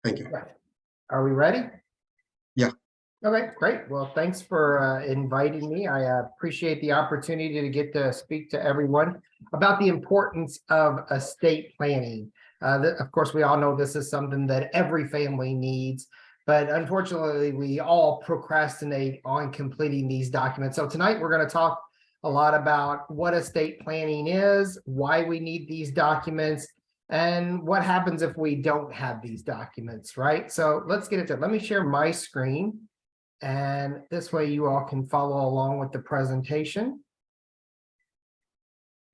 Thank you. Right. Are we ready? Yeah. Okay, great. Well, thanks for inviting me. I appreciate the opportunity to get to speak to everyone about the importance of estate planning. Of course, we all know this is something that every family needs, but unfortunately, we all procrastinate on completing these documents. So tonight, we're going to talk a lot about what estate planning is, why we need these documents, and what happens if we don't have these documents, right? So let's get into it. Let me share my screen. And this way you all can follow along with the presentation.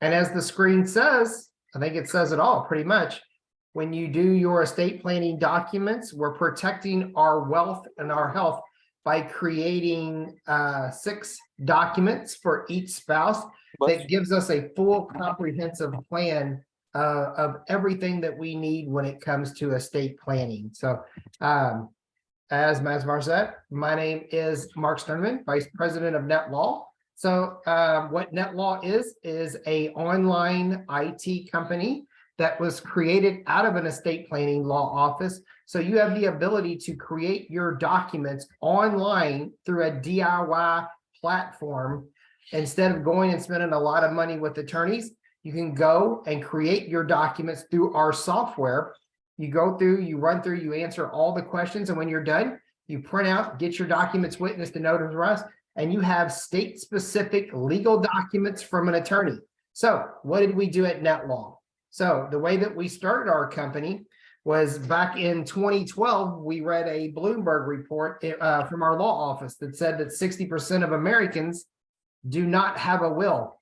And as the screen says, I think it says it all pretty much. When you do your estate planning documents, we're protecting our wealth and our health by creating 6 documents for each spouse that gives us a full comprehensive plan of everything that we need when it comes to estate planning. So as Mazmar said, my name is Mark Stireman, Vice President of NetLaw. So what NetLaw is a online IT company that was created out of an estate planning law office. So you have the ability to create your documents online through a DIY platform. Instead of going and spending a lot of money with attorneys, you can go and create your documents through our software. You go through, you run through, you answer all the questions, and when you're done, you print out, get your documents witnessed and notarized, and you have state-specific legal documents from an attorney. So what did we do at NetLaw? So the way that we started our company was back in 2012, we read a Bloomberg report from our law office that said that 60% of Americans do not have a will,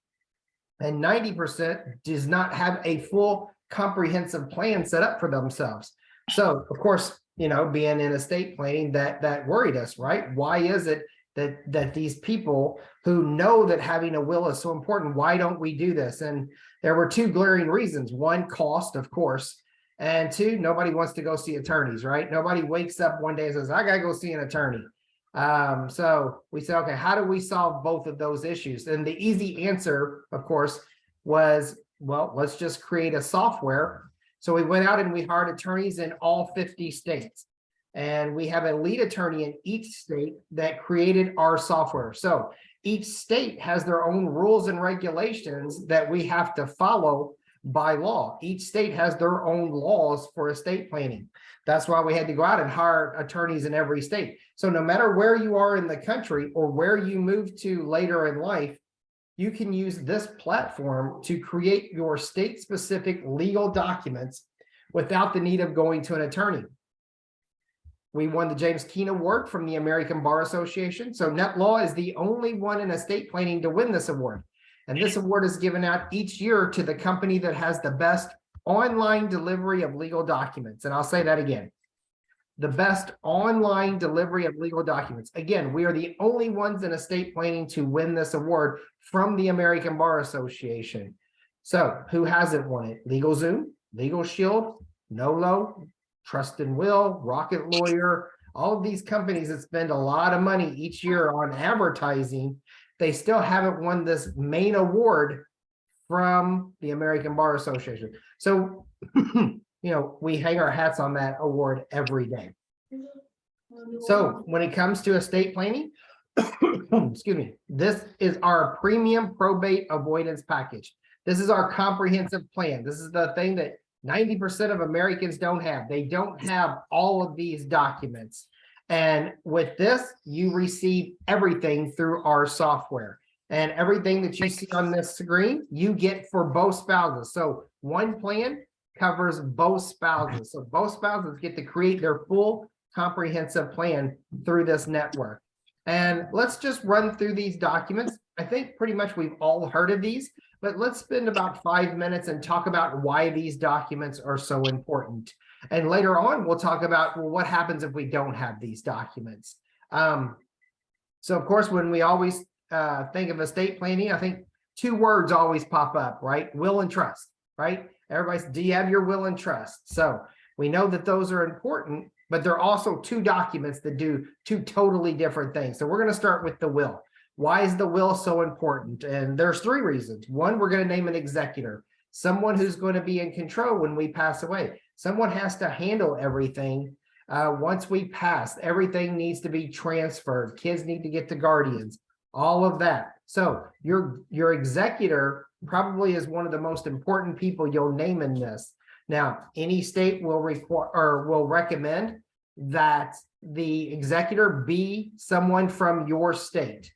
and 90% does not have a full comprehensive plan set up for themselves. So of course, you know, being in estate planning, that worried us, right? Why is it that these people who know that having a will is so important, why don't we do this? And there were 2 glaring reasons. 1, cost, of course, and 2, nobody wants to go see attorneys, right? Nobody wakes up one day and says, I gotta go see an attorney. So we said, okay, how do we solve both of those issues? And the easy answer, of course, was, well, let's just create a software. So we went out and we hired attorneys in all 50 states. And we have a lead attorney in each state that created our software. So each state has their own rules and regulations that we have to follow by law. Each state has their own laws for estate planning. That's why we had to go out and hire attorneys in every state. So no matter where you are in the country or where you move to later in life, you can use this platform to create your state-specific legal documents without the need of going to an attorney. We won the James Keene Award from the American Bar Association. So NetLaw is the only one in estate planning to win this award. And this award is given out each year to the company that has the best online delivery of legal documents. And I'll say that again. The best online delivery of legal documents. Again, we are the only ones in estate planning to win this award from the American Bar Association. So who hasn't won it? LegalZoom, Legal Shield, NetLaw, Trust and Will, Rocket Lawyer, all of these companies that spend a lot of money each year on advertising, they still haven't won this main award from the American Bar Association. So, you know, we hang our hats on that award every day. So when it comes to estate planning, excuse me, this is our premium probate avoidance package. This is our comprehensive plan. This is the thing that 90% of Americans don't have. They don't have all of these documents. And with this, you receive everything through our software. And everything that you see on this screen, you get for both spouses. So one plan covers both spouses. So both spouses get to create their full comprehensive plan through this network. And let's just run through these documents. I think pretty much we've all heard of these, but let's spend about 5 minutes and talk about why these documents are so important. And later on, we'll talk about, well, what happens if we don't have these documents? So of course, when we always think of estate planning, I think 2 words always pop up, right? Will and trust, right? Everybody's, do you have your will and trust? So we know that those are important, but they're also 2 documents that do 2 totally different things. So we're going to start with the will. Why is the will so important? And there's 3 reasons. 1, we're going to name an executor, someone who's going to be in control when we pass away. Someone has to handle everything Once we pass, everything needs to be transferred. Kids need to get to guardians, all of that. So your executor probably is one of the most important people you'll name in this. Now, any state will require or will recommend that the executor be someone from your state.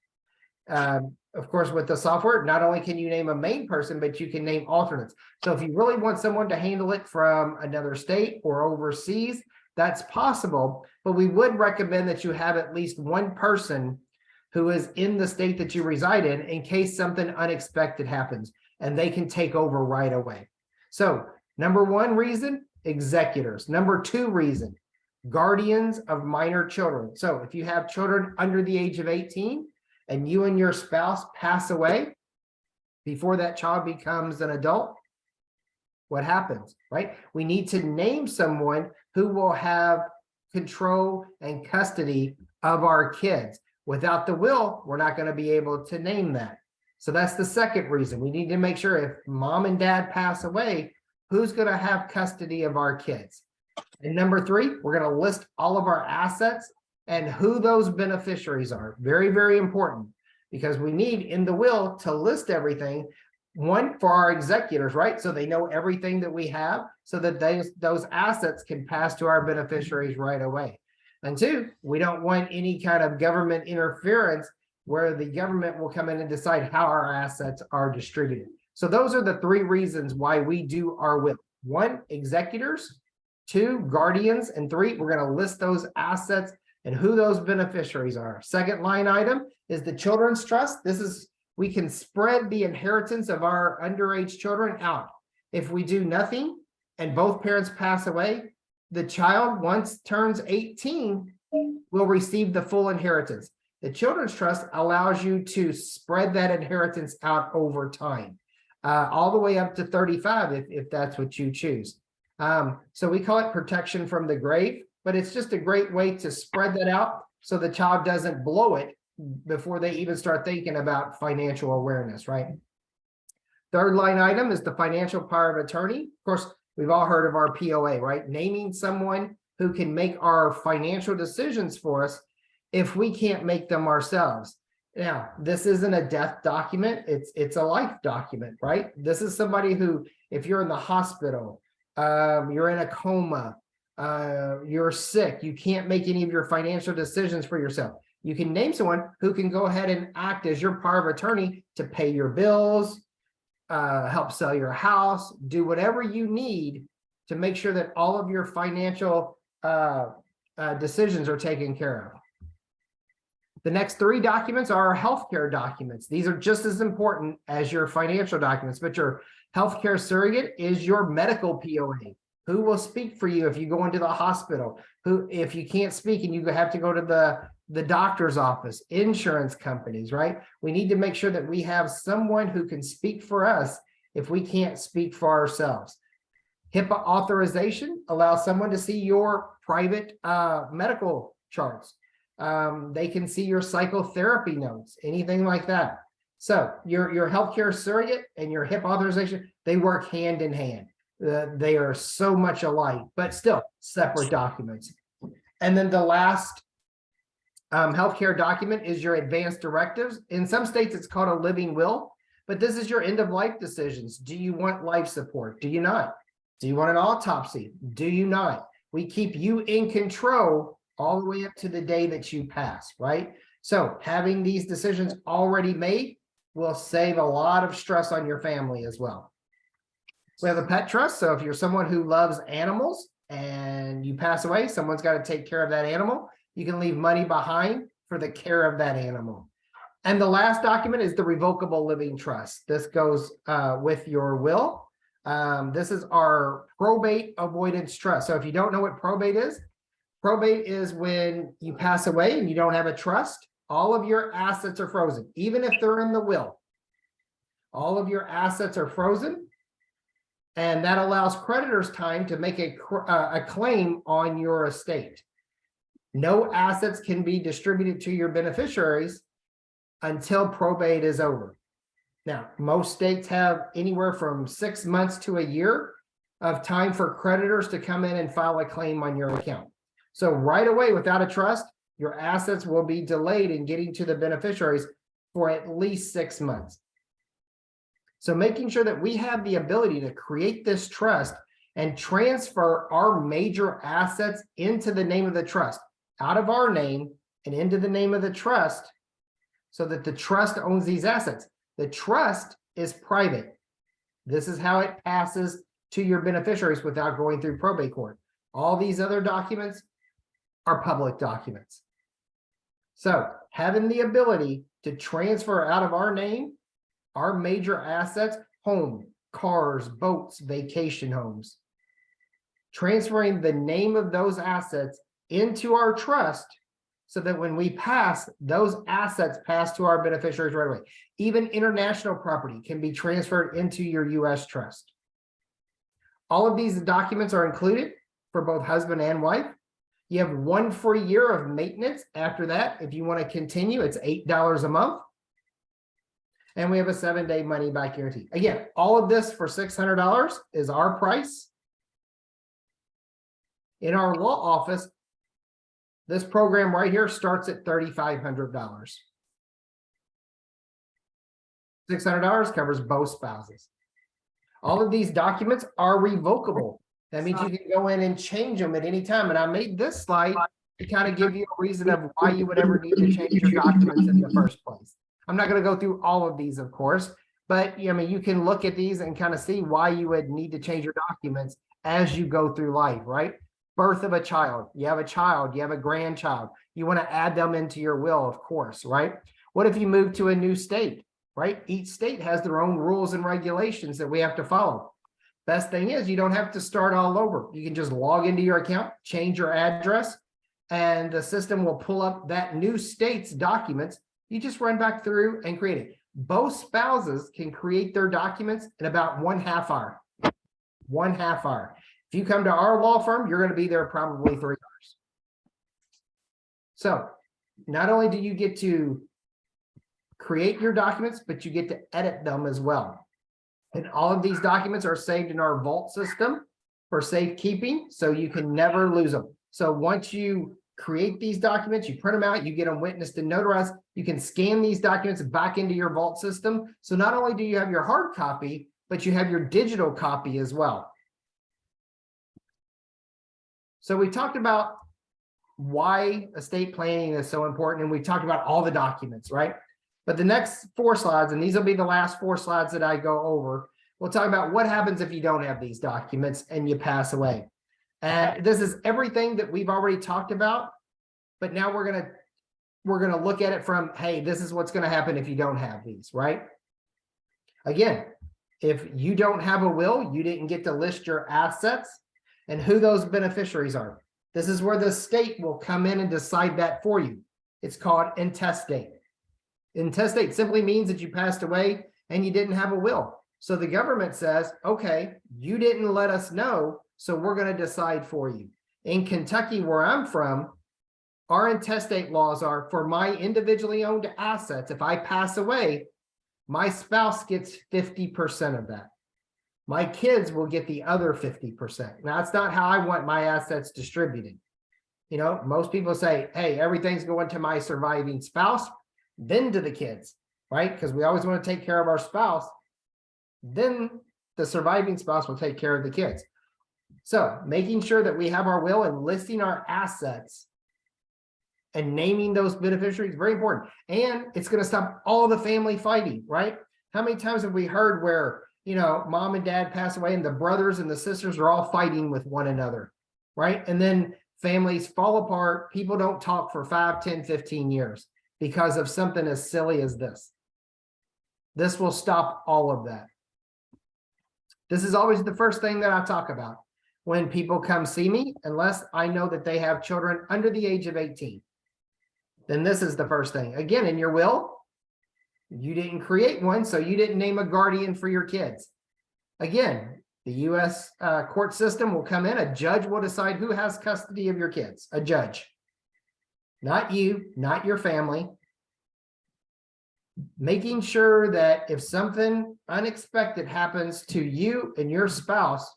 Of course, with the software, not only can you name a main person, but you can name alternates. So if you really want someone to handle it from another state or overseas, that's possible. But we would recommend that you have at least one person who is in the state that you reside in case something unexpected happens, and they can take over right away. So number one reason, executors. Number two reason, guardians of minor children. So if you have children under the age of 18 and you and your spouse pass away before that child becomes an adult, what happens, right? We need to name someone who will have control and custody of our kids. Without the will, we're not going to be able to name that. So that's the second reason. We need to make sure if mom and dad pass away, who's going to have custody of our kids? And number three, we're going to list all of our assets and who those beneficiaries are. Very, very important, because we need in the will to list everything. One, for our executors, right? So they know everything that we have so that those assets can pass to our beneficiaries right away. And two, we don't want any kind of government interference where the government will come in and decide how our assets are distributed. So those are the three reasons why we do our will. One, executors. Two, guardians. And three, we're going to list those assets and who those beneficiaries are. Second line item is the children's trust. This is, we can spread the inheritance of our underage children out. If we do nothing and both parents pass away, the child, once turns 18, will receive the full inheritance. The children's trust allows you to spread that inheritance out over time, all the way up to 35, if that's what you choose. So we call it protection from the grave, but it's just a great way to spread that out so the child doesn't blow it before they even start thinking about financial awareness, right? Third line item is the financial power of attorney. Of course, we've all heard of our POA, right? Naming someone who can make our financial decisions for us if we can't make them ourselves. Now, this isn't a death document. It's a life document, right? This is somebody who, if you're in the hospital, you're in a coma, you're sick, you can't make any of your financial decisions for yourself. You can name someone who can go ahead and act as your power of attorney to pay your bills, help sell your house, do whatever you need to make sure that all of your financial decisions are taken care of. The next three documents are healthcare documents. These are just as important as your financial documents, but your healthcare surrogate is your medical POA. Who will speak for you if you go into the hospital? Who, if you can't speak and you have to go to the doctor's office, insurance companies, right? We need to make sure that we have someone who can speak for us if we can't speak for ourselves. HIPAA authorization allows someone to see your private medical charts. They can see your psychotherapy notes, anything like that. So your healthcare surrogate and your HIPAA authorization, they work hand in hand. They are so much alike, but still separate documents. And then the last healthcare document is your advanced directives. In some states, it's called a living will, but this is your end of life decisions. Do you want life support? Do you not? Do you want an autopsy? Do you not? We keep you in control all the way up to the day that you pass, right? So having these decisions already made will save a lot of stress on your family as well. We have a pet trust. So if you're someone who loves animals and you pass away, someone's got to take care of that animal. You can leave money behind for the care of that animal. And the last document is the revocable living trust. This goes with your will. This is our probate avoidance trust. So if you don't know what probate is when you pass away and you don't have a trust, all of your assets are frozen, even if they're in the will. All of your assets are frozen. And that allows creditors time to make a claim on your estate. No assets can be distributed to your beneficiaries until probate is over. Now, most states have anywhere from 6 months to a year of time for creditors to come in and file a claim on your account. So right away, without a trust, your assets will be delayed in getting to the beneficiaries for at least 6 months. So making sure that we have the ability to create this trust and transfer our major assets into the name of the trust, out of our name and into the name of the trust, so that the trust owns these assets. The trust is private. This is how it passes to your beneficiaries without going through probate court. All these other documents are public documents. So having the ability to transfer out of our name our major assets, home, cars, boats, vacation homes, transferring the name of those assets into our trust so that when we pass, those assets pass to our beneficiaries right away. Even international property can be transferred into your U.S. trust. All of these documents are included for both husband and wife. You have 1 free year of maintenance. After that, if you want to continue, it's $8 a month. And we have a 7-day money back guarantee. Again, all of this for $600 is our price. In our law office, this program right here starts at $3,500. $600 covers both spouses. All of these documents are revocable. That means you can go in and change them at any time. And I made this slide to kind of give you a reason of why you would ever need to change your documents in the first place. I'm not going to go through all of these, of course, but I mean, you can look at these and kind of see why you would need to change your documents as you go through life, right? Birth of a child, you have a grandchild, you want to add them into your will, of course, right? What if you move to a new state, right? Each state has their own rules and regulations that we have to follow. Best thing is you don't have to start all over. You can just log into your account, change your address, and the system will pull up that new state's documents. You just run back through and create it. Both spouses can create their documents in about 1/2 hour. 1/2 hour. If you come to our law firm, you're going to be there probably 3 hours. So not only do you get to create your documents, but you get to edit them as well. And all of these documents are saved in our vault system for safekeeping, so you can never lose them. So once you create these documents, you print them out, you get them witnessed and notarized, you can scan these documents back into your vault system. So not only do you have your hard copy, but you have your digital copy as well. So we talked about why estate planning is so important, and we talked about all the documents, right? But the next 4 slides, and these will be the last 4 slides that I go over, we'll talk about what happens if you don't have these documents and you pass away. And this is everything that we've already talked about, but now we're gonna look at it from, hey, this is what's gonna happen if you don't have these, right? Again, if you don't have a will, you didn't get to list your assets and who those beneficiaries are. This is where the state will come in and decide that for you. It's called intestate. Intestate simply means that you passed away and you didn't have a will. So the government says, okay, you didn't let us know, so we're going to decide for you. In Kentucky, where I'm from, our intestate laws are for my individually owned assets. If I pass away, my spouse gets 50% of that. My kids will get the other 50%. Now, that's not how I want my assets distributed. You know, most people say, hey, everything's going to my surviving spouse, then to the kids, right? Because we always want to take care of our spouse. Then the surviving spouse will take care of the kids. So making sure that we have our will and listing our assets and naming those beneficiaries, very important. And it's going to stop all the family fighting, right? How many times have we heard where, you know, mom and dad pass away and the brothers and the sisters are all fighting with one another, right? And then families fall apart. People don't talk for 5, 10, 15 years because of something as silly as this. This will stop all of that. This is always the first thing that I talk about when people come see me, unless I know that they have children under the age of 18. Then this is the first thing. Again, in your will, you didn't create one, so you didn't name a guardian for your kids. Again, the U.S. Court system will come in, a judge will decide who has custody of your kids, a judge. Not you, not your family. Making sure that if something unexpected happens to you and your spouse,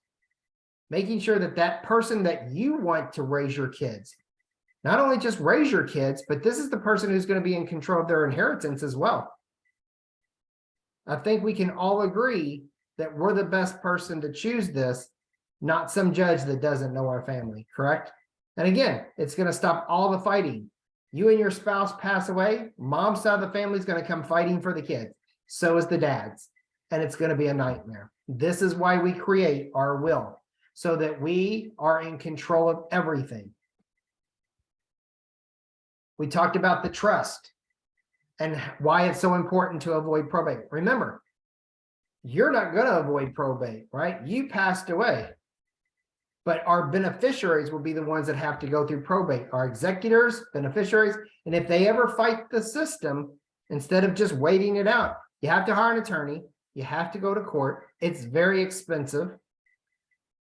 making sure that that person that you want to raise your kids Not only just raise your kids, but this is the person who's going to be in control of their inheritance as well. I think we can all agree that we're the best person to choose this, not some judge that doesn't know our family, correct? And again, it's going to stop all the fighting. You and your spouse pass away, mom's side of the family is going to come fighting for the kids. So is the dad's. And it's going to be a nightmare. This is why we create our will, so that we are in control of everything. We talked about the trust and why it's so important to avoid probate. Remember, you're not going to avoid probate, right? You passed away. But our beneficiaries will be the ones that have to go through probate, our executors, beneficiaries. And if they ever fight the system, instead of just waiting it out, you have to hire an attorney. You have to go to court. It's very expensive.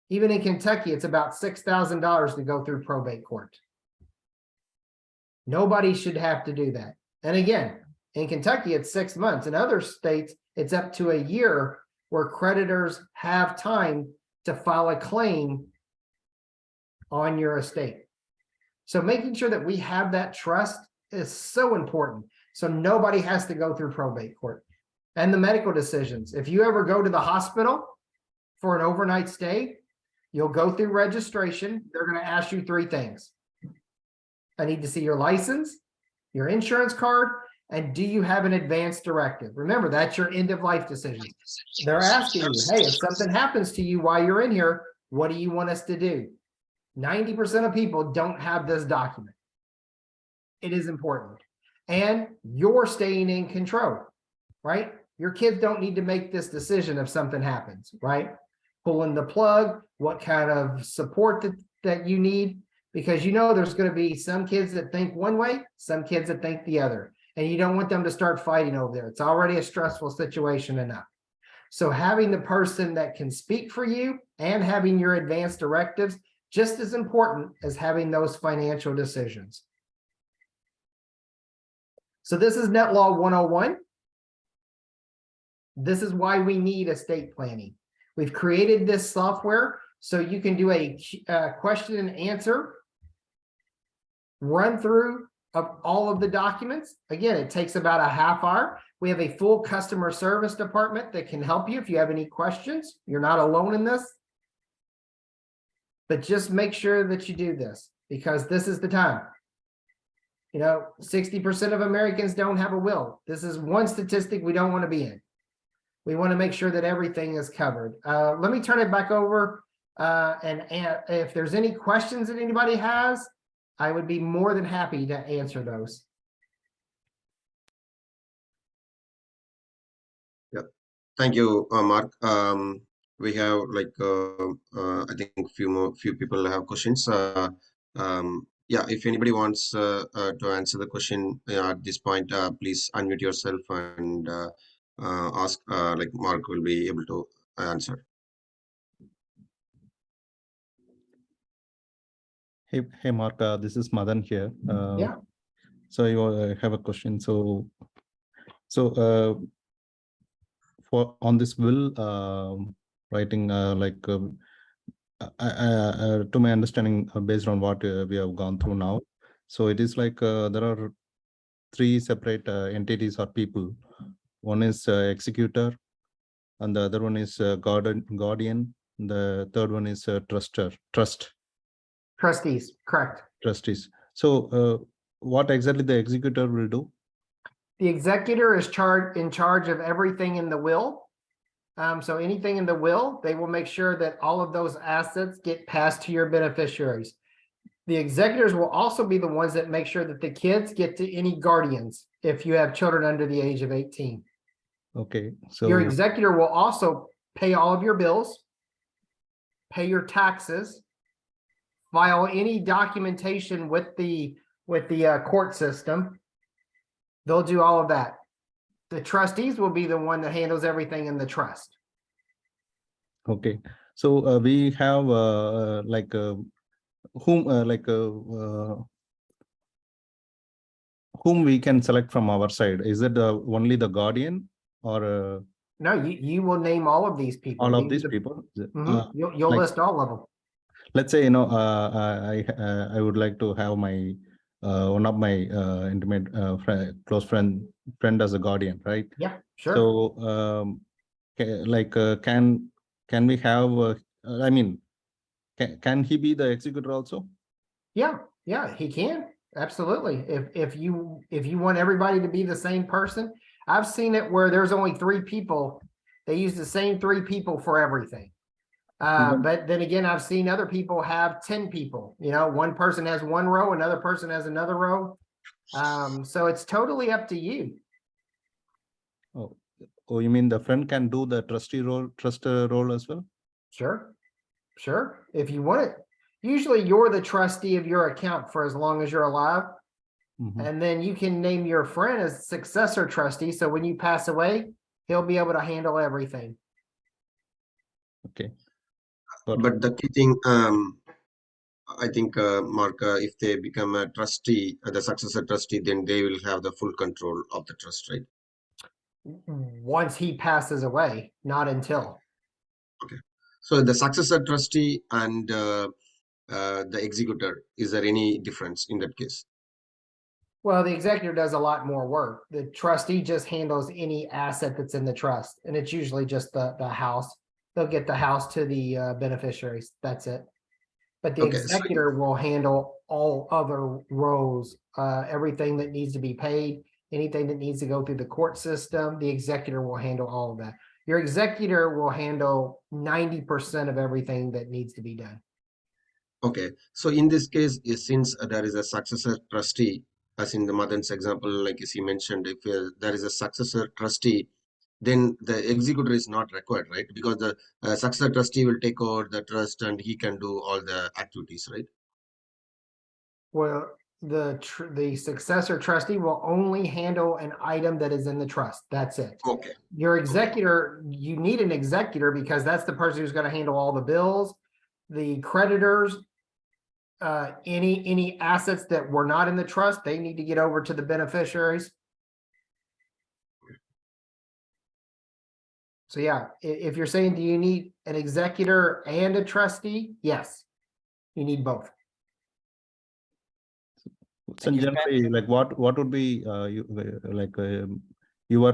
Even in Kentucky, it's about $6,000 to go through probate court. Nobody should have to do that. And again, in Kentucky, it's 6 months. In other states, it's up to a year where creditors have time to file a claim on your estate. So making sure that we have that trust is so important. So nobody has to go through probate court. And the medical decisions. If you ever go to the hospital for an overnight stay, you'll go through registration. They're going to ask you 3 things. I need to see your license, your insurance card, and do you have an advance directive? Remember, that's your end of life decision. They're asking you, hey, if something happens to you while you're in here, what do you want us to do? 90% of people don't have this document. It is important. And you're staying in control, right? Your kids don't need to make this decision if something happens, right? Pulling the plug, what kind of support that you need, because you know there's going to be some kids that think one way, some kids that think the other, and you don't want them to start fighting over there. It's already a stressful situation enough. So having the person that can speak for you and having your advance directives just as important as having those financial decisions. So this is NetLaw 101. This is why we need estate planning. We've created this software so you can do a question and answer run through of all of the documents. Again, it takes about a half hour. We have a full customer service department that can help you if you have any questions. You're not alone in this. But just make sure that you do this, because this is the time. You know, 60% of Americans don't have a will. This is one statistic we don't want to be in. We want to make sure that everything is covered. Let me turn it back over. And if there's any questions that anybody has, I would be more than happy to answer those. Yeah, thank you, Mark. We have I think few people have questions. Yeah, if anybody wants to answer the question at this point, please unmute yourself and ask. Mark will be able to answer. Hey, Mark. This is Madan here. Yeah. So you have a question. So for on this will writing to my understanding, based on what we have gone through now, so it is like there are 3 separate entities or people. One is executor, and the other one is guardian. The third one is trust. Trustees, correct. Trustees. So what exactly the executor will do? The executor is in charge of everything in the will. So anything in the will, they will make sure that all of those assets get passed to your beneficiaries. The executors will also be the ones that make sure that the kids get to any guardians if you have children under the age of 18. Okay. So your executor will also pay all of your bills, pay your taxes, file any documentation with the court system. They'll do all of that. The trustees will be the one that handles everything in the trust. Okay. So we have whom we can select from our side? Is it only the guardian, or no? You will name all of these people. All of these people. You'll list all of them. let's say, I would like to have my one of my intimate close friend as a guardian, right? Yeah, sure. So can we have I mean, can he be the executor also? Yeah, he can. Absolutely. If you want everybody to be the same person, I've seen it where there's only 3 people. They use the same 3 people for everything. But then again, I've seen other people have 10 people. One person has 1 row, another person has another row. So it's totally up to you. Oh, you mean the friend can do the trustee role as well? Sure. If you want it. Usually you're the trustee of your account for as long as you're alive. And then you can name your friend as successor trustee. So when you pass away, he'll be able to handle everything. Okay. But the key thing, I think, Mark, if they become a trustee, the successor trustee, then they will have the full control of the trust, right? Once he passes away, not until. Okay. So the successor trustee and the executor, is there any difference in that case? Well, the executor does a lot more work. The trustee just handles any asset that's in the trust, and it's usually just the house. They'll get the house to the beneficiaries. That's it. But the Okay, so executor will handle all other rows, everything that needs to be paid, anything that needs to go through the court system. The executor will handle all of that. Your executor will handle 90% of everything that needs to be done. okay, so in this case, since there is a successor trustee, as in the Madan's example, like as he mentioned, if there is a successor trustee, then the executor is not required, right? Because the successor trustee will take over the trust and he can do all the activities, right? Well, the successor trustee will only handle an item that is in the trust. That's it. Okay. Your executor, you need an executor because that's the person who's going to handle all the bills, the creditors, any assets that were not in the trust, they need to get over to the beneficiaries. So yeah, if you're saying, do you need an executor and a trustee? Yes, you need both. So generally, like what would be your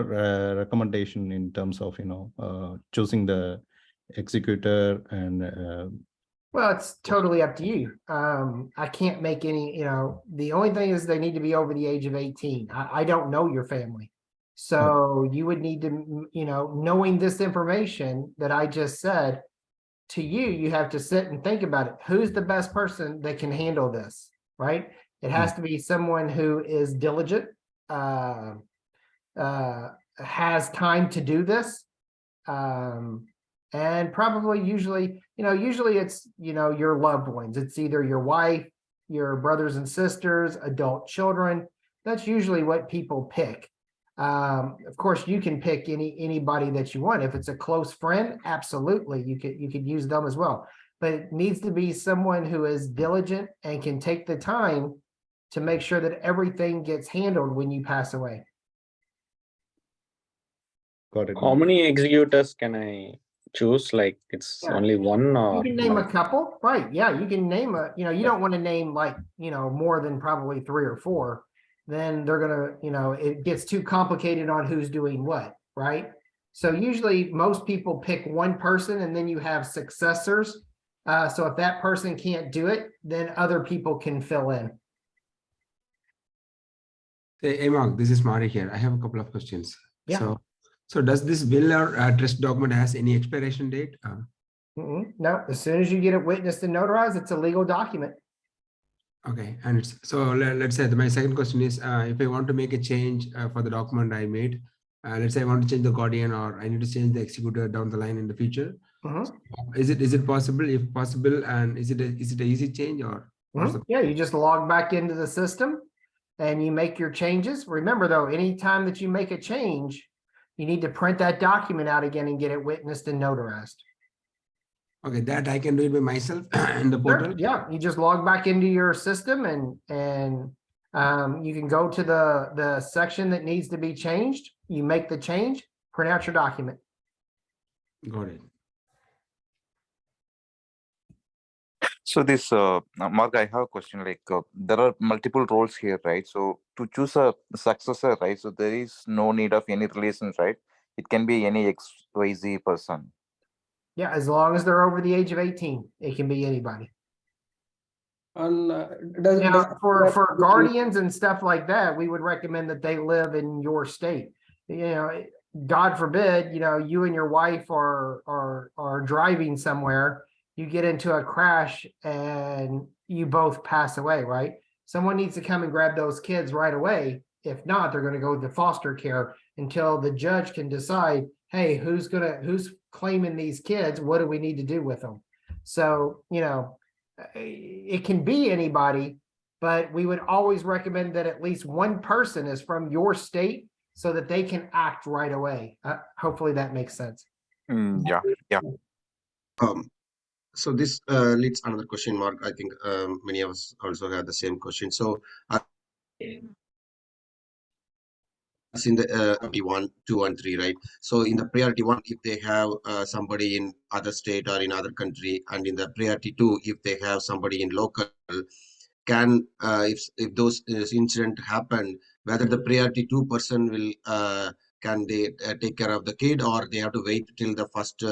recommendation in terms of choosing the executor and Well, it's totally up to you. I can't make any, the only thing is they need to be over the age of 18. I don't know your family. So you would need to, knowing this information that I just said to you, you have to sit and think about it. Who's the best person that can handle this, right? It has to be someone who is diligent, has time to do this. And probably usually it's, your loved ones. It's either your wife, your brothers and sisters, adult children. That's usually what people pick. Of course, you can pick anybody that you want. If it's a close friend, absolutely, you could use them as well. But it needs to be someone who is diligent and can take the time to make sure that everything gets handled when you pass away. got it? How many executors can I choose? Like it's only one, or you can name a couple, right? Yeah, you can name you don't want to name like, more than probably 3 or 4. Then they're gonna, it gets too complicated on who's doing what, right? So usually most people pick one person and then you have successors. So if that person can't do it, then other people can fill in. Hey, Mark, this is Mari here. I have a couple of questions. Yeah. So does this will or trust document has any expiration date? No, as soon as you get it witnessed and notarized, it's a legal document. Okay, and let's say my second question is, if I want to make a change for the document I made, let's say I want to change the guardian or I need to change the executor down the line in the future. Is it possible? If possible, and is it an easy change or? Yeah, you just log back into the system and you make your changes. Remember though, anytime that you make a change, you need to print that document out again and get it witnessed and notarized. Okay, that I can do it by myself in the portal. Sure, yeah, you just log back into your system and you can go to the section that needs to be changed. You make the change, print out your document. Got it. So this, Mark, I have a question. Like, there are multiple roles here, right? So to choose a successor, right? So there is no need of any relations, right? It can be any XYZ person. Yeah, as long as they're over the age of 18, it can be anybody. On Now, for guardians and stuff like that, we would recommend that they live in your state. You know, God forbid, you know, you and your wife are driving somewhere, you get into a crash and you both pass away, right? Someone needs to come and grab those kids right away. If not, they're going to go to foster care until the judge can decide, hey, who's claiming these kids? What do we need to do with them? So, you know, it can be anybody, but we would always recommend that at least one person is from your state so that they can act right away. Hopefully that makes sense. Yeah. So this leads another question, Mark. I think many of us also have the same question. So it's in the priority 1, 2, and 3, right? So in the priority 1, if they have somebody in other state or in other country, and in the priority 2, if they have somebody in local, can if those incident happen, whether the priority 2 person will can they take care of the kid, or they have to wait till the first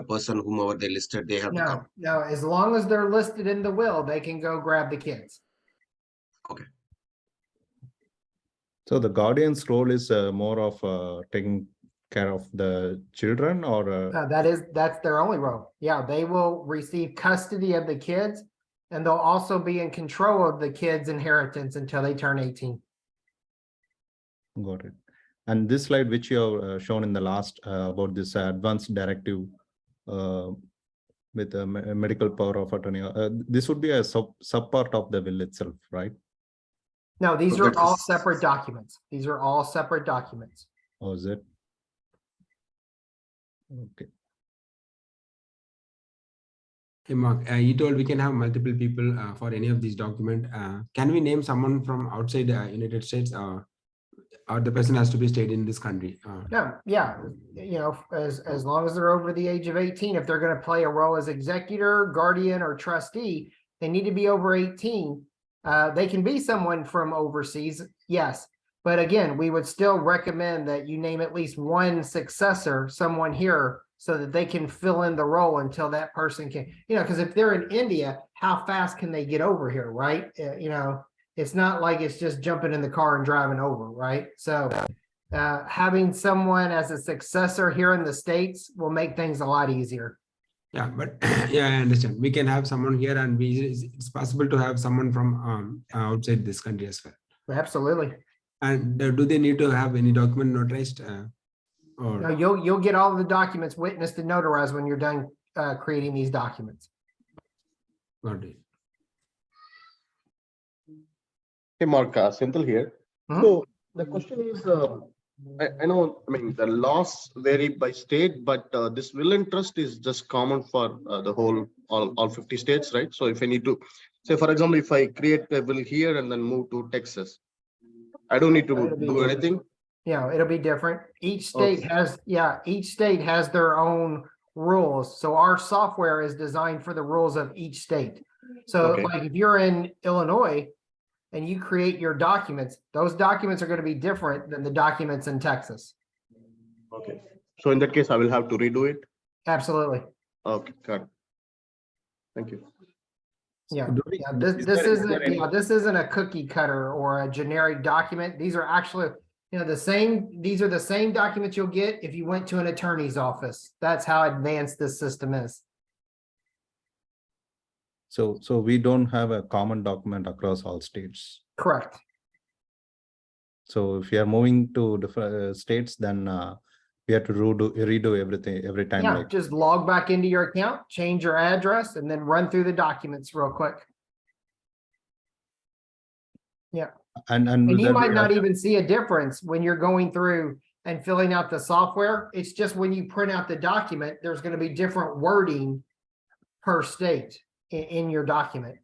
person whomever they listed they have to come? No, as long as they're listed in the will, they can go grab the kids. Okay. So the guardian's role is more of taking care of the children, or That's their only role. Yeah, they will receive custody of the kids, and they'll also be in control of the kids' inheritance until they turn 18. got it. And this slide, which you have shown in the last about this advanced directive with a medical power of attorney, this would be a sub part of the will itself, right? No, these So are that's all separate documents. These are all separate documents. Or is it? Okay. Hey Mark, you told we can have multiple people for any of these documents. Can we name someone from outside United States, or the person has to be stayed in this country? Yeah, you know, as long as they're over the age of 18, if they're going to play a role as executor, guardian, or trustee, they need to be over 18. They can be someone from overseas, yes. But again, we would still recommend that you name at least one successor, someone here, so that they can fill in the role until that person can, you know, because if they're in India, how fast can they get over here, right? You know, it's not like it's just jumping in the car and driving over, right? So having someone as a successor here in the States will make things a lot easier. Yeah, but yeah, I understand. We can have someone here, and it's possible to have someone from outside this country as well. Absolutely. And do they need to have any document notarized? Or No, you'll get all of the documents witnessed and notarized when you're done creating these documents. got it. Hey, Mark, Senthil here. So the question is, I know, I mean, the laws vary by state, but this will and trust is just common for the whole, all 50 states, right? So if I need to, say, for example, if I create a will here and then move to Texas, I don't need to do anything. Yeah, it'll be different. Each state has, each state has their own rules. So our software is designed for the rules of each state. So like if you're in Illinois and you create your documents, those documents are going to be different than the documents in Texas. Okay. So in that case, I will have to redo it? Absolutely. Okay, got it. Thank you. Yeah, this isn't a cookie cutter or a generic document. These are actually, you know, these are the same documents you'll get if you went to an attorney's office. That's how advanced this system is. So we don't have a common document across all states. Correct. So if you are moving to different states, then we have to redo everything every time. Yeah, just log back into your account, change your address, and then run through the documents real quick. Yeah. And you might not even see a difference when you're going through and filling out the software. It's just when you print out the document, there's going to be different wording per state in your document.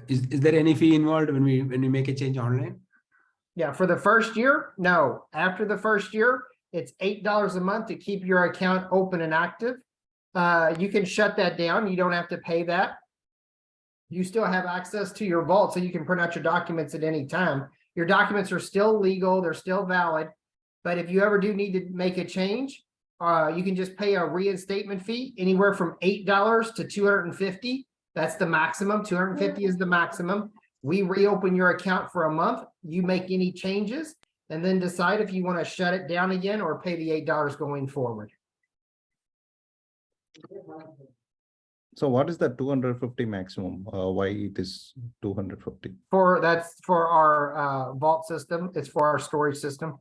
Is there any fee involved when we make a change online? Yeah, for the first year, no. After the first year, it's $8 a month to keep your account open and active. You can shut that down. You don't have to pay that. you still have access to your vault, so you can print out your documents at any time. Your documents are still legal, they're still valid. But if you ever do need to make a change, you can just pay a reinstatement fee anywhere from $8 to $250. That's the maximum. $250 is the maximum. We reopen your account for a month. You make any changes and then decide if you want to shut it down again or pay the $8 going forward. So what is the 250 maximum? Why it is 250? That's for our vault system. It's for our storage system.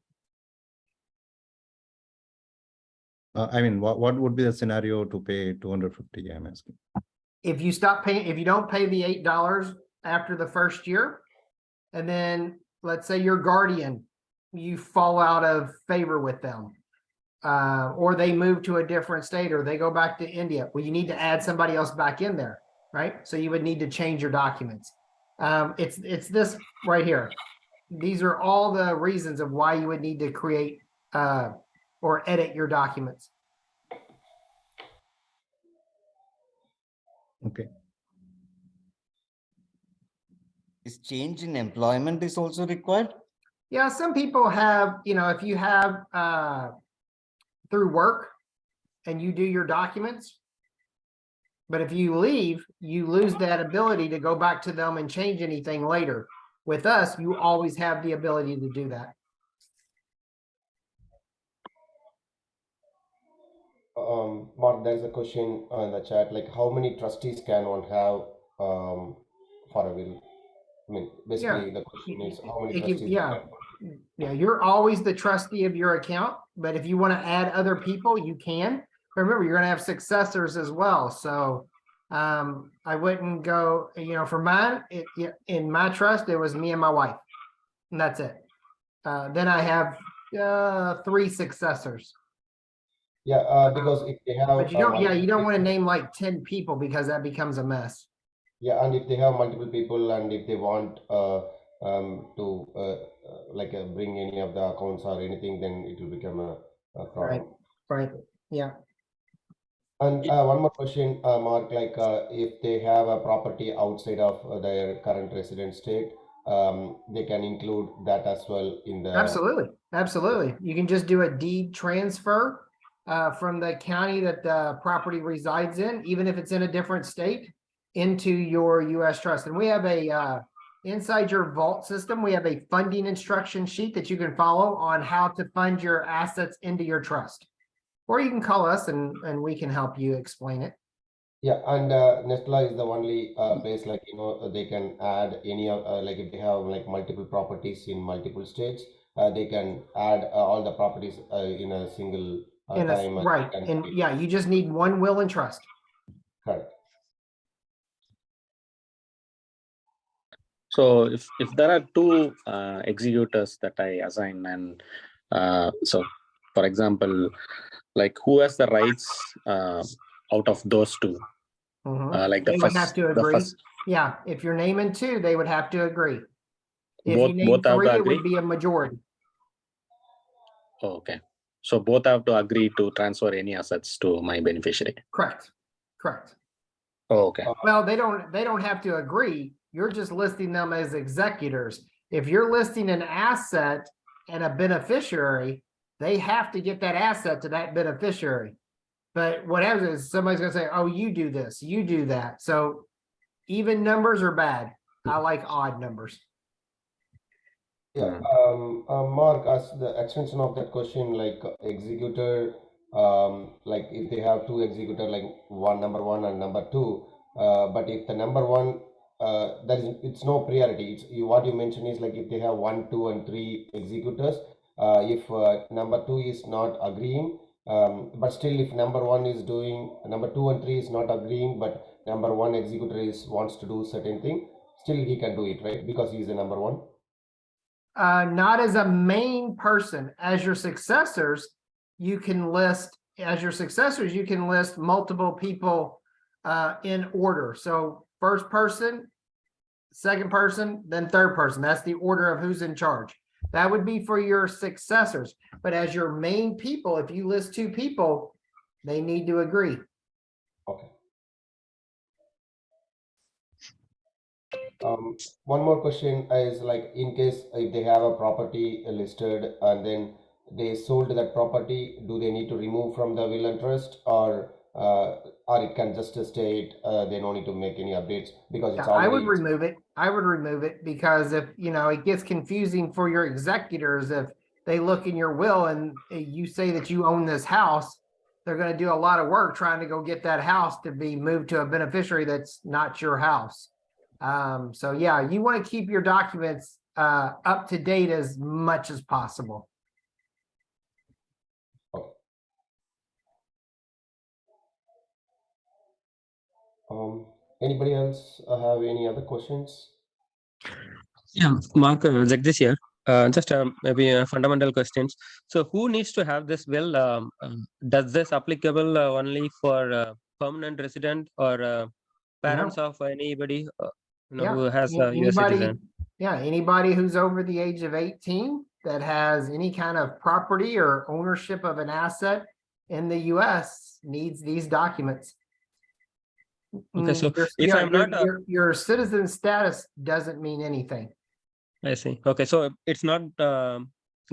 I mean, what would be the scenario to pay 250? I'm asking. If you stop paying, if you don't pay the $8 after the first year, and then let's say your guardian, you fall out of favor with them, or they move to a different state, or they go back to India, well, you need to add somebody else back in there, right? So you would need to change your documents. It's this right here. These are all the reasons of why you would need to create or edit your documents. Okay. Is change in employment is also required? Yeah, some people have, if you have through work and you do your documents, but if you leave, you lose that ability to go back to them and change anything later. With us, you always have the ability to do that. Mark, there's a question in the chat, like how many trustees can one have for a will? I mean, basically the question is how many trustees? Yeah, you're always the trustee of your account, but if you want to add other people, you can. But remember, you're going to have successors as well. So I wouldn't go, for mine, in my trust, it was me and my wife, and that's it. Then I have 3 successors. Yeah, because if they have, but you don't want to name like 10 people because that becomes a mess. Yeah, and if they have multiple people, and if they want to bring any of the accounts or anything, then it will become a problem. Right. Yeah. And one more question, Mark, if they have a property outside of their current resident state, they can include that as well in the. Absolutely. You can just do a deed transfer from the county that the property resides in, even if it's in a different state, into your U.S. trust. And we have a inside your vault system, we have a funding instruction sheet that you can follow on how to fund your assets into your trust. Or you can call us and we can help you explain it. Yeah, and NetLaw is the only place they can add any of if they have multiple properties in multiple states, they can add all the properties in a single time. Right, and you just need one will and trust. Correct. So if there are 2 executors that I assign, and so for example, who has the rights out of those 2? They would have to agree. Yeah, if you're naming 2, they would have to agree. If you name 3, it would be a majority. Okay, so both have to agree to transfer any assets to my beneficiary. Correct. Oh, okay. Well, they don't have to agree. You're just listing them as executors. If you're listing an asset and a beneficiary, they have to get that asset to that beneficiary. But what happens is somebody's going to say, oh, you do this, you do that. So even numbers are bad. I like odd numbers. Yeah, Mark, as the extension of that question, executor, if they have 2 executor, number 1 and number 2, but if the number 1, it's no priority. What you mentioned is if they have 1, 2, and 3 executors, if number 2 is not agreeing, but still if number 1 is doing, number 2 and 3 is not agreeing, but number 1 executor wants to do certain thing, still he can do it, right? Because he's the number 1. Not as a main person. As your successors, you can list multiple people in order. So first person, second person, then third person. That's the order of who's in charge. That would be for your successors. But as your main people, if you list 2 people, they need to agree. Okay. One more question is like, in case if they have a property listed and then they sold that property, do they need to remove from the will and trust, or it can just stay? They don't need to make any updates because it's Yeah, I would already. remove it. I would remove it because if, it gets confusing for your executors if they look in your will and you say that you own this house, they're going to do a lot of work trying to go get that house to be moved to a beneficiary that's not your house. So yeah, you want to keep your documents up to date as much as possible. Anybody else have any other questions? Yeah, Mark, Jagdish here. Just maybe fundamental questions. So, who needs to have this will? Does this applicable only for permanent resident or parents No. of anybody Yeah, who has a US anybody, citizen? anybody who's over the age of 18 that has any kind of property or ownership of an asset in the US needs these documents. Okay, so if Yeah, I'm not, your citizen status doesn't mean anything. I see. Okay, so it's not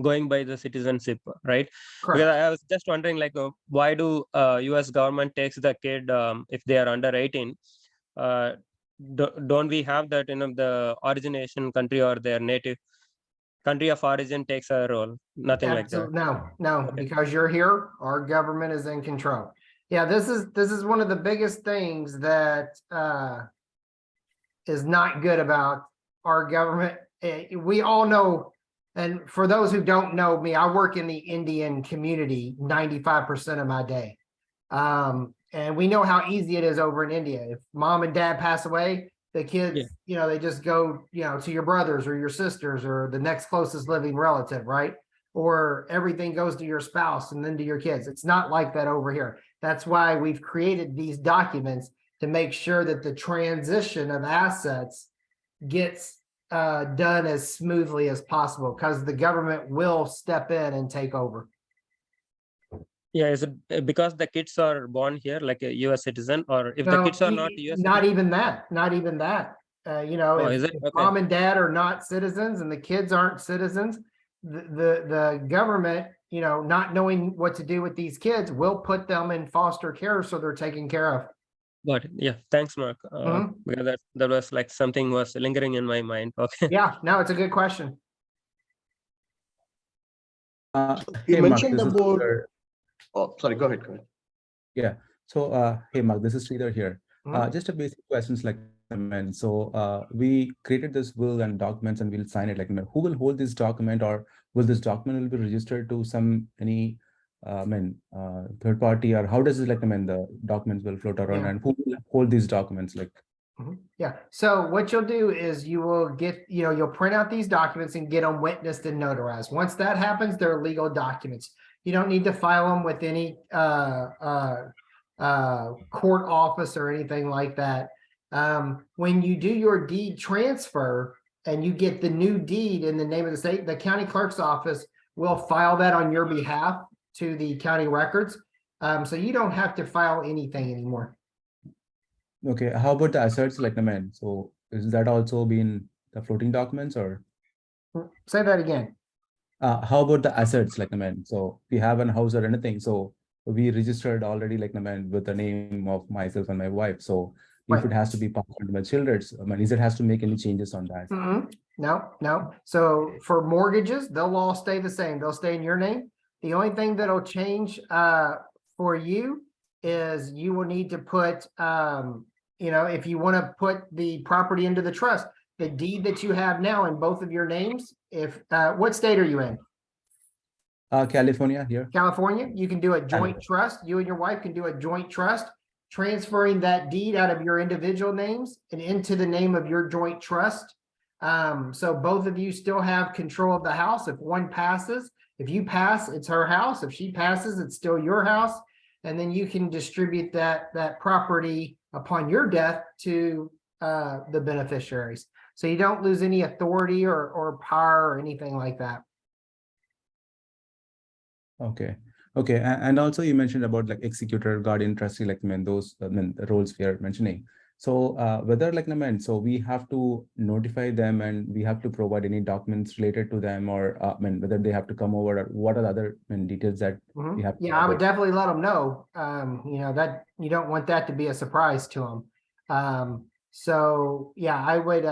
going by the citizenship, right? Correct. Because I was just wondering, like, why do US government takes the kid if they are under 18? Don't we have that the origination country or their native country of origin takes a role? Nothing like that. No, Okay. because you're here, our government is in control. Yeah, this is one of the biggest things that is not good about our government. We all know, and for those who don't know me, I work in the Indian community 95% of my day. And we know how easy it is over in India. If mom and dad pass away, the kids, they just go, to your brothers or your sisters or the next closest living relative, right? Or everything goes to your spouse and then to your kids. It's not like that over here. That's why we've created these documents to make sure that the transition of assets gets done as smoothly as possible, because the government will step in and take over. Yeah, is it because the kids are born here, like a US citizen, or if the kids are not US not citizen? even that, not even that. Is If it? Okay. mom and dad are not citizens and the kids aren't citizens, the government, not knowing what to do with these kids, will put them in foster care so they're taken care of. Got it. Yeah, thanks, Mark. Because that was like something was lingering in my mind. Okay. Yeah, no, it's a good question. You Hey, Mark, mentioned this is about. Sridhar. Oh, sorry. Go ahead. Yeah. So, hey, Mark, this is Sridhar here. Mhm. Just a basic questions like, so we created this will and documents and we'll sign it. Like, who will hold this document, or will this document will be registered to any third party, or how does it the documents will float around, Yeah. and who will hold these documents? Like, Yeah. So what you'll do is you will get, you'll print out these documents and get them witnessed and notarized. Once that happens, they're legal documents. You don't need to file them with any court office or anything like that. When you do your deed transfer and you get the new deed in the name of the state, the county clerk's office will file that on your behalf to the county records. So you don't have to file anything anymore. okay, how about the assets? Like, so is that also been the floating documents, or? Say that again. How about the assets? Like, so we have a house or anything, so we registered already, like, with the name of myself and my wife. So if it has to be passed on to my children, is it has to make any changes on that? No. So for mortgages, they'll all stay the same. They'll stay in your name. The only thing that'll change for you is you will need to put, if you want to put the property into the trust, the deed that you have now in both of your names. What state are you in? California here. California. You can do a joint trust. You and your wife can do a joint trust, transferring that deed out of your individual names and into the name of your joint trust. So both of you still have control of the house. If one passes, if you pass, it's her house. If she passes, it's still your house. And then you can distribute that property upon your death to the beneficiaries. So you don't lose any authority or power or anything like that. Okay. And also you mentioned about like executor, guardian, trustee, like those the roles we are mentioning. So whether like so we have to notify them and we have to provide any documents related to them, or whether they have to come over, or what are the other details that we have? Yeah, I would definitely let them know. That you don't want that to be a surprise to them. So yeah, I would,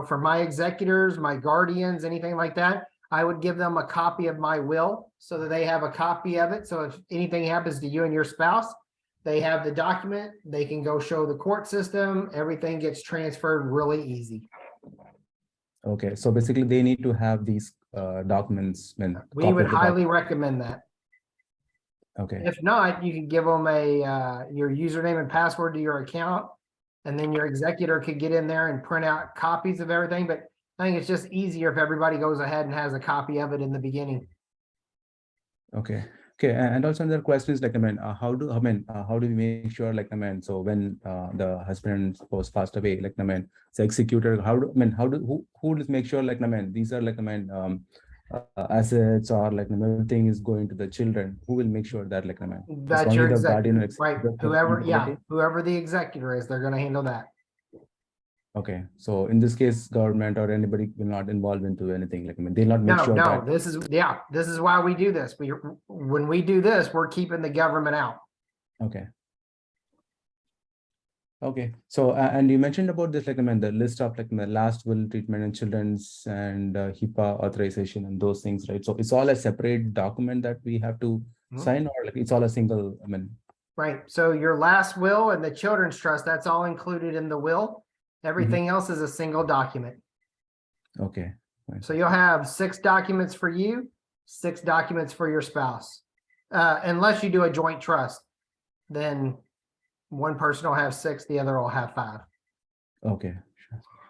for my executors, my guardians, anything like that, I would give them a copy of my will so that they have a copy of it. So if anything happens to you and your spouse, they have the document, they can go show the court system, everything gets transferred really easy. Okay, so basically they need to have these documents. We would highly recommend that. Okay. If not, you can give them your username and password to your account, and then your executor could get in there and print out copies of everything. But I think it's just easier if everybody goes ahead and has a copy of it in the beginning. Okay. Okay. And also another question is like, how do we make sure, like, so when the husband and spouse passed away, like, the executor, who does make sure, like, these are like, assets, or like everything is going to the children? Who will make sure that, like, That's your guardian, right? Whoever the executor is, they're going to handle that. Okay, so in this case, government or anybody will not involve into anything. Like, they'll not make sure. No, this is why we do this. When we do this, we're keeping the government out. Okay. Okay, so and you mentioned about this, like, the list of like the last will, treatment and children's, and HIPAA authorization and those things, right? So it's all a separate document that we have to sign, or like it's all a single, Right. So your last will and the children's trust, that's all included in the will. Everything else is a single document. Okay. So you'll have 6 documents for you, 6 documents for your spouse. Unless you do a joint trust, then one person will have 6, the other will have 5. Okay.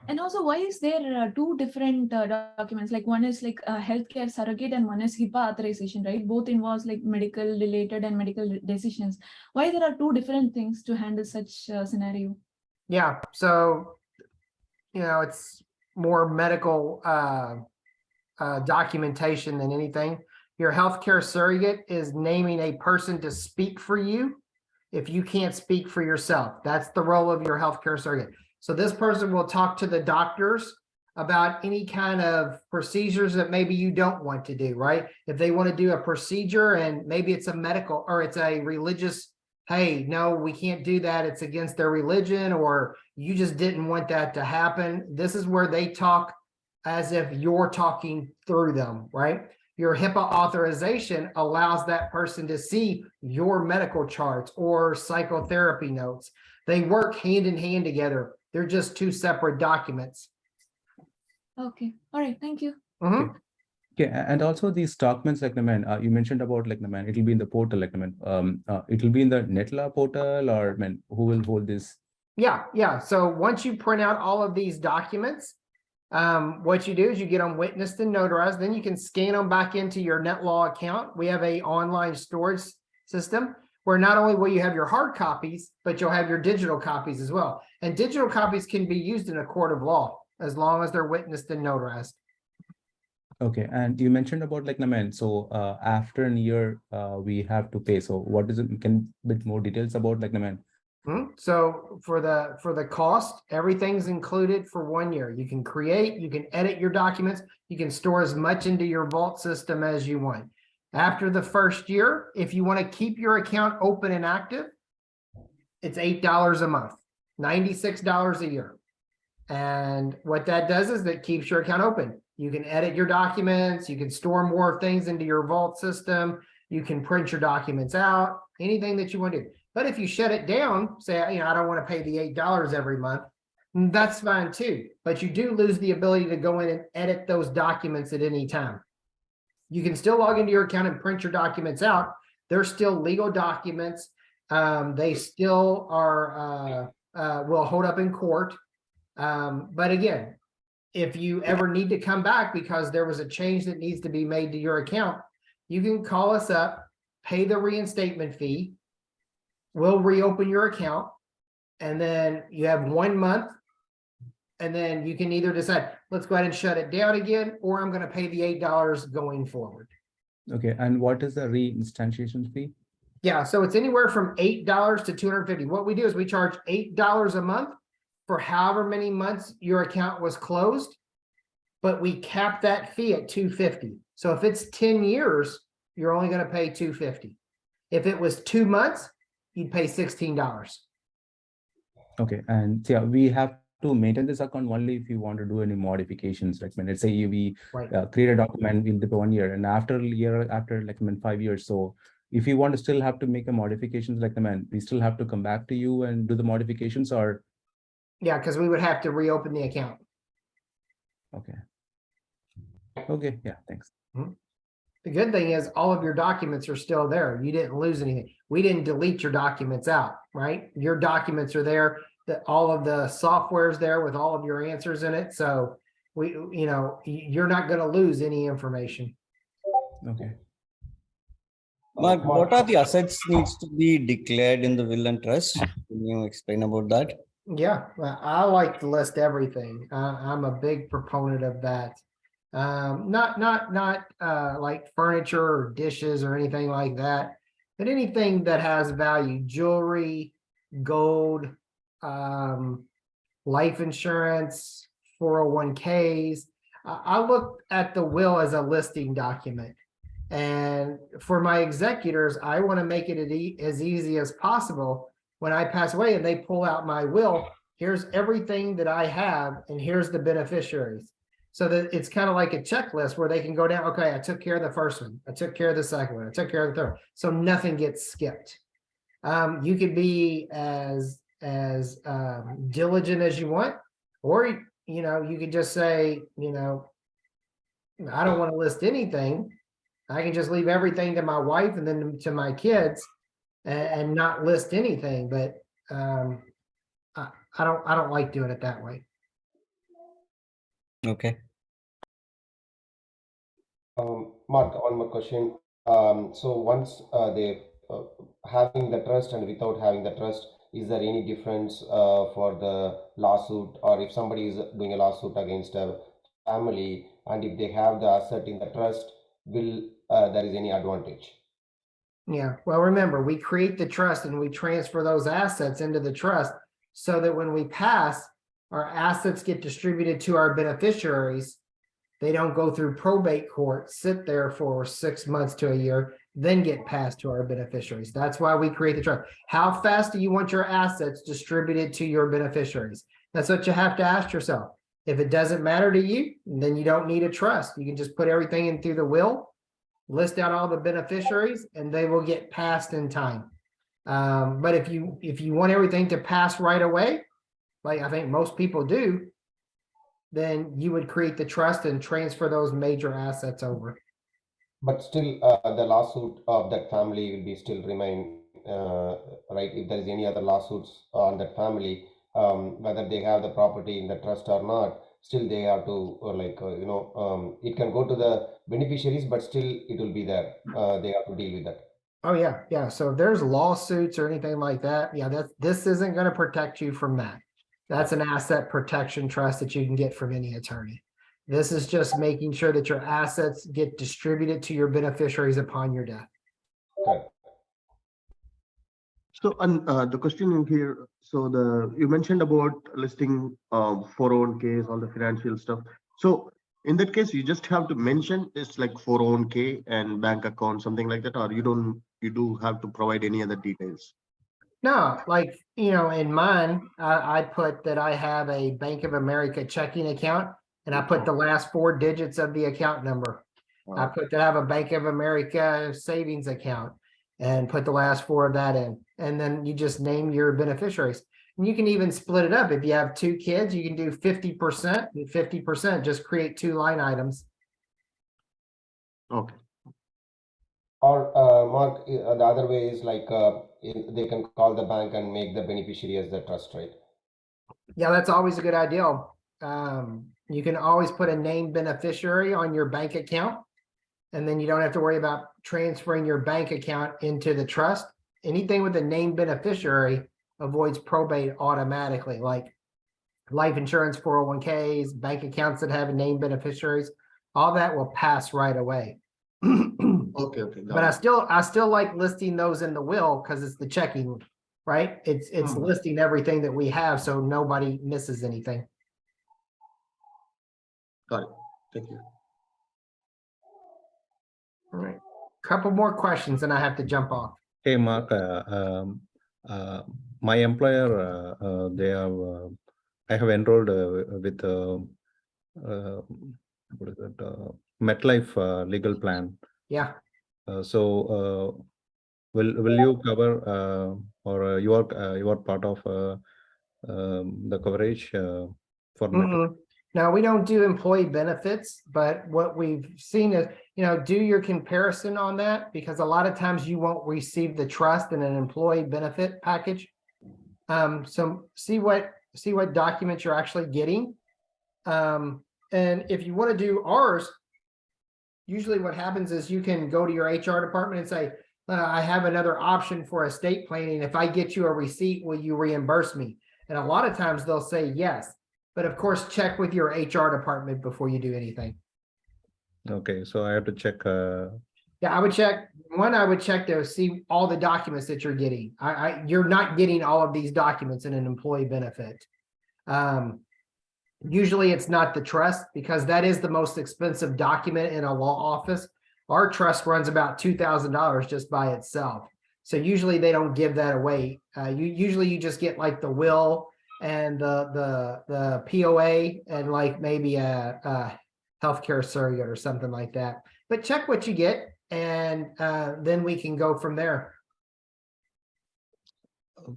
And also, why is there 2 different documents? Like one is like a healthcare surrogate and one is HIPAA authorization, right? Both involves like medical related and medical decisions. Why there are 2 different things to handle such scenario? Yeah. So, it's more medical documentation than anything. Your healthcare surrogate is naming a person to speak for you if you can't speak for yourself. That's the role of your healthcare surrogate. So this person will talk to the doctors about any kind of procedures that maybe you don't want to do, right? If they want to do a procedure and maybe it's a medical or it's a religious, hey, no, we can't do that, it's against their religion, or you just didn't want that to happen. This is where they talk as if you're talking through them, right? Your HIPAA authorization allows that person to see your medical charts or psychotherapy notes. They work hand in hand together. They're just 2 separate documents. Okay. All right. Thank you. Okay, and also these documents, like, you mentioned about, like, it'll be in the portal, like, it'll be in the NetLaw portal, or who will hold this? Yeah. So once you print out all of these documents, what you do is you get them witnessed and notarized. Then you can scan them back into your NetLaw account. We have a online storage system where not only will you have your hard copies, but you'll have your digital copies as well. And digital copies can be used in a court of law as long as they're witnessed and notarized. Okay, and you mentioned about, like, so after a year, we have to pay. So what is it? Can bit more details about, like, So for the cost, everything's included for 1 year. You can create, you can edit your documents, you can store as much into your vault system as you want. After the first year, if you want to keep your account open and active, it's $8 a month, $96 a year. And what that does is that keeps your account open. You can edit your documents, you can store more things into your vault system, you can print your documents out, anything that you want to do. But if you shut it down, say, I don't want to pay the $8 every month, that's fine too. But you do lose the ability to go in and edit those documents at any time. You can still log into your account and print your documents out. They're still legal documents. They still are will hold up in court. But again, if you ever need to come back because there was a change that needs to be made to your account, you can call us up, pay the reinstatement fee. We'll reopen your account, and then you have 1 month, and then you can either decide, let's go ahead and shut it down again, or I'm going to pay the $8 going forward. Okay, and what is the reinstantiation fee? Yeah, so it's anywhere from $8 to $250. What we do is we charge $8 a month for however many months your account was closed, but we cap that fee at $250. So if it's 10 years, you're only going to pay $250. If it was 2 months, you'd pay $16. Okay, and yeah, we have to maintain this account only if you want to do any modifications. Like when let's say we create a document in the 1 year, and after 5 years. So if you want to still have to make a modifications, we still have to come back to you and do the modifications, or yeah, because we would have to reopen the account. okay. Okay, yeah, thanks. The good thing is all of your documents are still there. You didn't lose anything. We didn't delete your documents out, right? Your documents are there. That all of the software is there with all of your answers in it. So you're not going to lose any information. Okay. Mark, what are the assets needs to be declared in the will and trust? Can you explain about that? Yeah, I like to list everything. I'm a big proponent of that. Not like furniture or dishes or anything like that, but anything that has value, jewelry, gold, life insurance, 401ks. I look at the will as a listing document. And for my executors, I want to make it as easy as possible. When I pass away and they pull out my will, here's everything that I have, and here's the beneficiaries. So that it's kind of like a checklist where they can go down, okay, I took care of the first one, I took care of the second one, I took care of the third. So nothing gets skipped. You could be as diligent as you want, or you could just say, I don't want to list anything. I can just leave everything to my wife and then to my kids and not list anything. But I don't like doing it that way. Okay. Mark, one more question. So once they having the trust and without having the trust, is there any difference for the lawsuit, or if somebody is doing a lawsuit against a family and if they have the asset in the trust, will there is any advantage? Yeah, well, remember, we create the trust and we transfer those assets into the trust so that when we pass, our assets get distributed to our beneficiaries. They don't go through probate court, sit there for 6 months to a year, then get passed to our beneficiaries. That's why we create the trust. How fast do you want your assets distributed to your beneficiaries? That's what you have to ask yourself. If it doesn't matter to you, then you don't need a trust. You can just put everything in through the will, list out all the beneficiaries, and they will get passed in time. But if you want everything to pass right away, like I think most people do, then you would create the trust and transfer those major assets over. But still, the lawsuit of that family will be still remain, right? If there is any other lawsuits on that family, whether they have the property in the trust or not, still they have to it can go to the beneficiaries, but still it will be there. They have to deal with that. Oh yeah. So if there's lawsuits or anything like that, yeah, this isn't going to protect you from that. That's an asset protection trust that you can get from any attorney. This is just making sure that your assets get distributed to your beneficiaries upon your death. Okay. So, and the question in here, so you mentioned about listing 401ks, all the financial stuff. So in that case, you just have to mention it's like 401k and bank account, something like that, or you do have to provide any other details? No, like, in mine, I put that I have a Bank of America checking account, and I put the last 4 digits of the account number. I put that I have a Bank of America savings account and put the last 4 of that in. And then you just name your beneficiaries. And you can even split it up. If you have 2 kids, you can do 50%, 50%, just create 2 line items. Okay. Or Mark, the other way is like they can call the bank and make the beneficiary as the trust, right? Yeah, that's always a good idea. You can always put a named beneficiary on your bank account, and then you don't have to worry about transferring your bank account into the trust. Anything with a named beneficiary avoids probate automatically, like life insurance, 401ks, bank accounts that have named beneficiaries. All that will pass right away. Okay. But I still like listing those in the will because it's the checking right? It's listing everything that we have, so nobody misses anything. Got it. Thank you. All right. Couple more questions and I have to jump off. Hey, Mark, my employer, they have, I have enrolled with what is it? MetLife legal plan. Yeah. So will you cover or you are part of the coverage for MetLife? No, we don't do employee benefits, but what we've seen is, do your comparison on that, because a lot of times you won't receive the trust in an employee benefit package. So see what documents you're actually getting. And if you want to do ours, usually what happens is you can go to your HR department and say, I have another option for estate planning. If I get you a receipt, will you reimburse me? And a lot of times they'll say yes. But of course, check with your HR department before you do anything. Okay, so I have to check. Yeah, I would check. One, I would check to see all the documents that you're getting. You're not getting all of these documents in an employee benefit. Usually it's not the trust, because that is the most expensive document in a law office. Our trust runs about $2,000 just by itself. So usually they don't give that away. You just get like the will and the POA and like maybe a healthcare surrogate or something like that. But check what you get, and then we can go from there.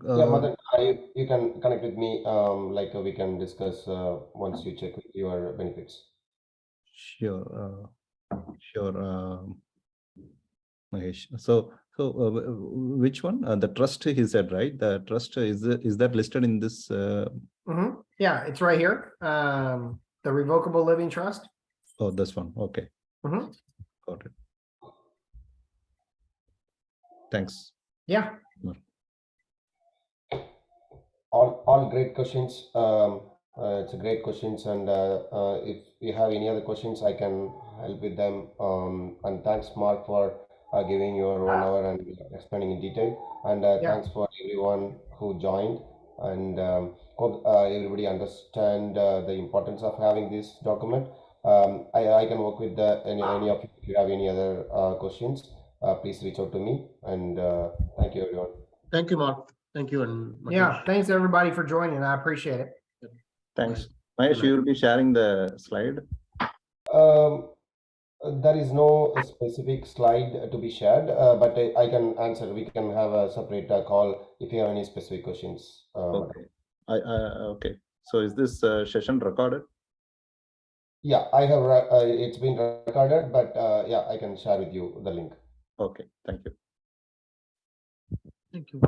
Yeah, Madan, you can connect with me. Like we can discuss once you check with your benefits. Sure, Mahesh. So which one? The trust he said, right? The trust is that listed in this? Yeah, it's right here. The revocable living trust. Oh, this one. Okay. Got it. Thanks. Yeah. All great questions. It's a great questions, and if you have any other questions, I can help with them. And thanks, Mark, for giving your 1 hour and explaining in detail. And thanks for everyone who joined. And hope everybody understand the importance of having this document. I can work with any of you. If you have any other questions, please reach out to me. And thank you, everyone. Thank you, Mark. Thank you. And yeah, thanks everybody for joining. I appreciate it. Thanks. Mahesh, you will be sharing the slide? There is no specific slide to be shared, but I can answer. We can have a separate call if you have any specific questions. Okay. Okay. So is this session recorded? Yeah, I have. It's been recorded, but yeah, I can share with you the link. Okay. Thank you. Thank you.